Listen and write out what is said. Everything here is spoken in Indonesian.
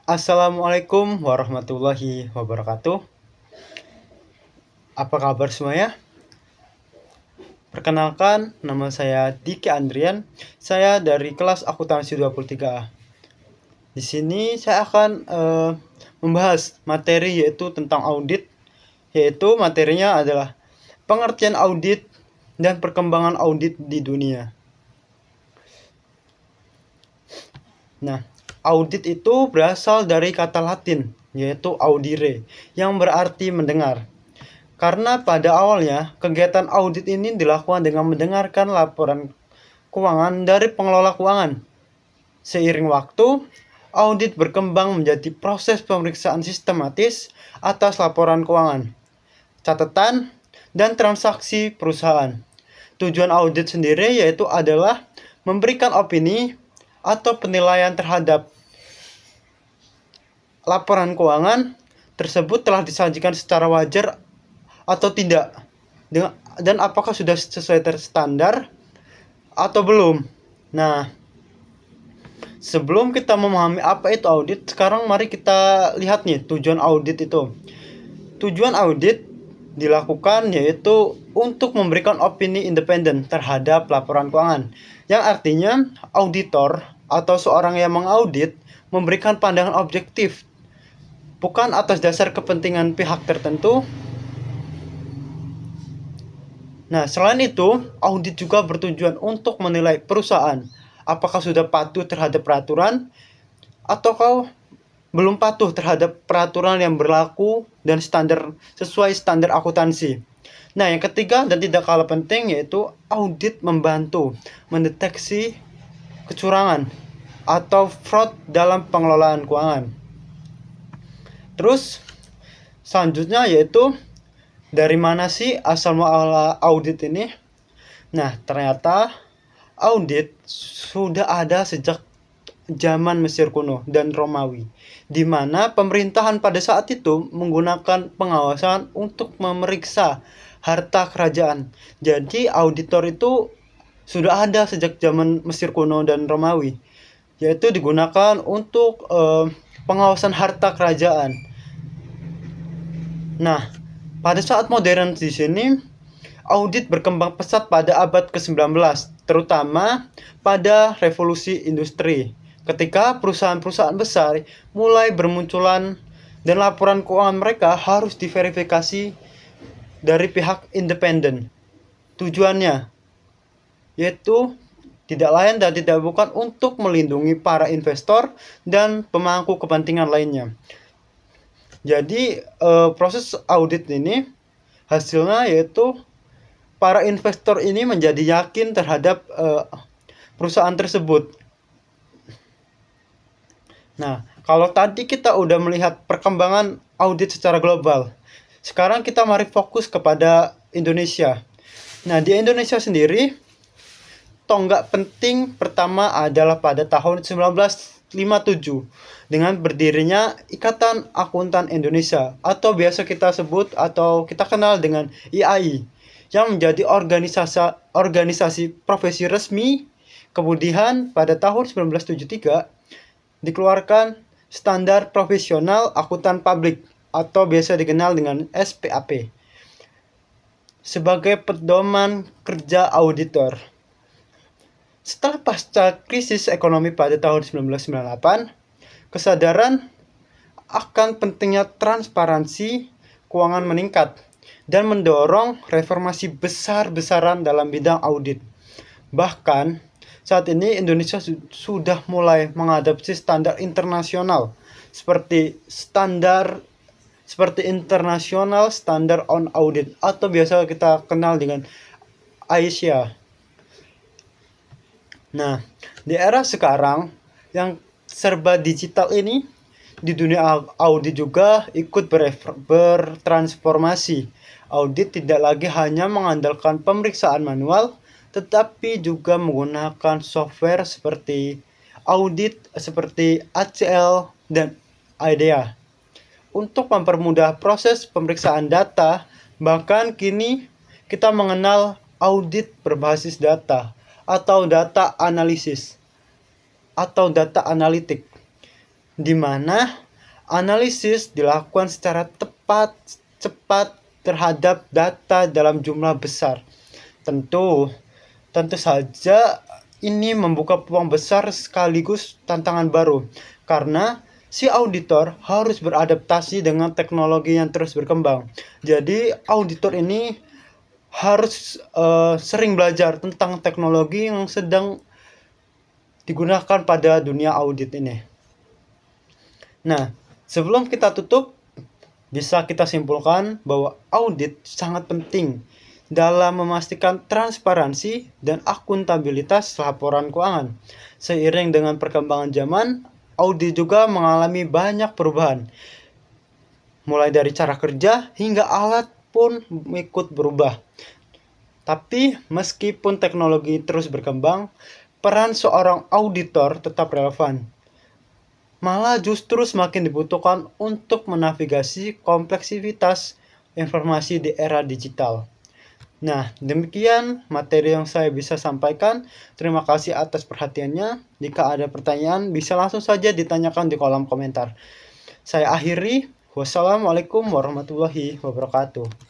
Assalamualaikum warahmatullahi wabarakatuh. Apa kabar semuanya? Perkenalkan, nama saya Diki Andrian. Saya dari kelas akuntansi 23A. Di sini saya akan membahas materi yaitu tentang audit, yaitu materinya adalah pengertian audit dan perkembangan audit di dunia. Nah, audit itu berasal dari kata Latin, yaitu audire, yang berarti mendengar. Karena pada awalnya, kegiatan audit ini dilakukan dengan mendengarkan laporan keuangan dari pengelola keuangan. Seiring waktu, audit berkembang menjadi proses pemeriksaan sistematis atas laporan keuangan, catatan, dan transaksi perusahaan. Tujuan audit sendiri yaitu adalah memberikan opini atau penilaian terhadap laporan keuangan tersebut telah disajikan secara wajar atau tidak, dan apakah sudah sesuai standar atau belum. Nah, sebelum kita memahami apa itu audit, sekarang mari kita lihat nih tujuan audit itu. Tujuan audit dilakukan yaitu untuk memberikan opini independen terhadap laporan keuangan, yang artinya auditor atau seorang yang mengaudit memberikan pandangan objektif, bukan atas dasar kepentingan pihak tertentu. Nah, selain itu, audit juga bertujuan untuk menilai perusahaan apakah sudah patuh terhadap peraturan atau belum patuh terhadap peraturan yang berlaku dan sesuai standar akuntansi. Nah, yang ketiga dan tidak kalah penting yaitu audit membantu mendeteksi kecurangan atau fraud dalam pengelolaan keuangan. Terus selanjutnya yaitu dari mana sih asal muasal audit ini? Nah, ternyata audit sudah ada sejak zaman Mesir kuno dan Romawi, di mana pemerintahan pada saat itu menggunakan pengawasan untuk memeriksa harta kerajaan. Jadi auditor itu sudah ada sejak zaman Mesir kuno dan Romawi, yaitu digunakan untuk pengawasan harta kerajaan. Nah, pada saat modern di sini, audit berkembang pesat pada abad ke-19, terutama pada revolusi industri. Ketika perusahaan-perusahaan besar mulai bermunculan dan laporan keuangan mereka harus diverifikasi dari pihak independen. Tujuannya yaitu tidak lain dan tidak bukan untuk melindungi para investor dan pemangku kepentingan lainnya. Jadi proses audit ini hasilnya yaitu para investor ini menjadi yakin terhadap perusahaan tersebut. Nah, kalau tadi kita udah melihat perkembangan audit secara global, sekarang kita mari fokus kepada Indonesia. Nah, di Indonesia sendiri, tonggak penting pertama adalah pada tahun 1957 dengan berdirinya Ikatan Akuntan Indonesia atau biasa kita sebut atau kita kenal dengan IAI, yang menjadi organisasi profesi resmi. Kemudian pada tahun 1973 dikeluarkan Standar Profesional Akuntan Publik atau biasa dikenal dengan SPAP sebagai pedoman kerja auditor. Setelah pasca krisis ekonomi pada tahun 1998, kesadaran akan pentingnya transparansi keuangan meningkat dan mendorong reformasi besar-besaran dalam bidang audit. Bahkan, saat ini Indonesia sudah mulai mengadopsi standar internasional seperti International Standard on Audit atau biasa kita kenal dengan ASIA. Nah, di era sekarang yang serba digital ini, di dunia audit juga ikut bertransformasi. Audit tidak lagi hanya mengandalkan pemeriksaan manual, tetapi juga menggunakan software seperti ACL dan IDEA untuk mempermudah proses pemeriksaan data. Bahkan kini kita mengenal audit berbasis data atau data analisis atau data analitik. di mana analisis dilakukan secara tepat, cepat terhadap data dalam jumlah besar. Tentu saja ini membuka peluang besar sekaligus tantangan baru, karena si auditor harus beradaptasi dengan teknologi yang terus berkembang. Jadi auditor ini harus sering belajar tentang teknologi yang sedang digunakan pada dunia audit ini. Nah, sebelum kita tutup, bisa kita simpulkan bahwa audit sangat penting dalam memastikan transparansi dan akuntabilitas laporan keuangan. Seiring dengan perkembangan zaman, audit juga mengalami banyak perubahan. Mulai dari cara kerja hingga alat pun ikut berubah. Tapi meskipun teknologi terus berkembang, peran seorang auditor tetap relevan. Malah justru semakin dibutuhkan untuk menavigasi kompleksitas informasi di era digital. Nah, demikian materi yang saya bisa sampaikan. Terima kasih atas perhatiannya. Jika ada pertanyaan, bisa langsung saja ditanyakan di kolom komentar. Saya akhiri. Wassalamualaikum warahmatullahi wabarakatuh.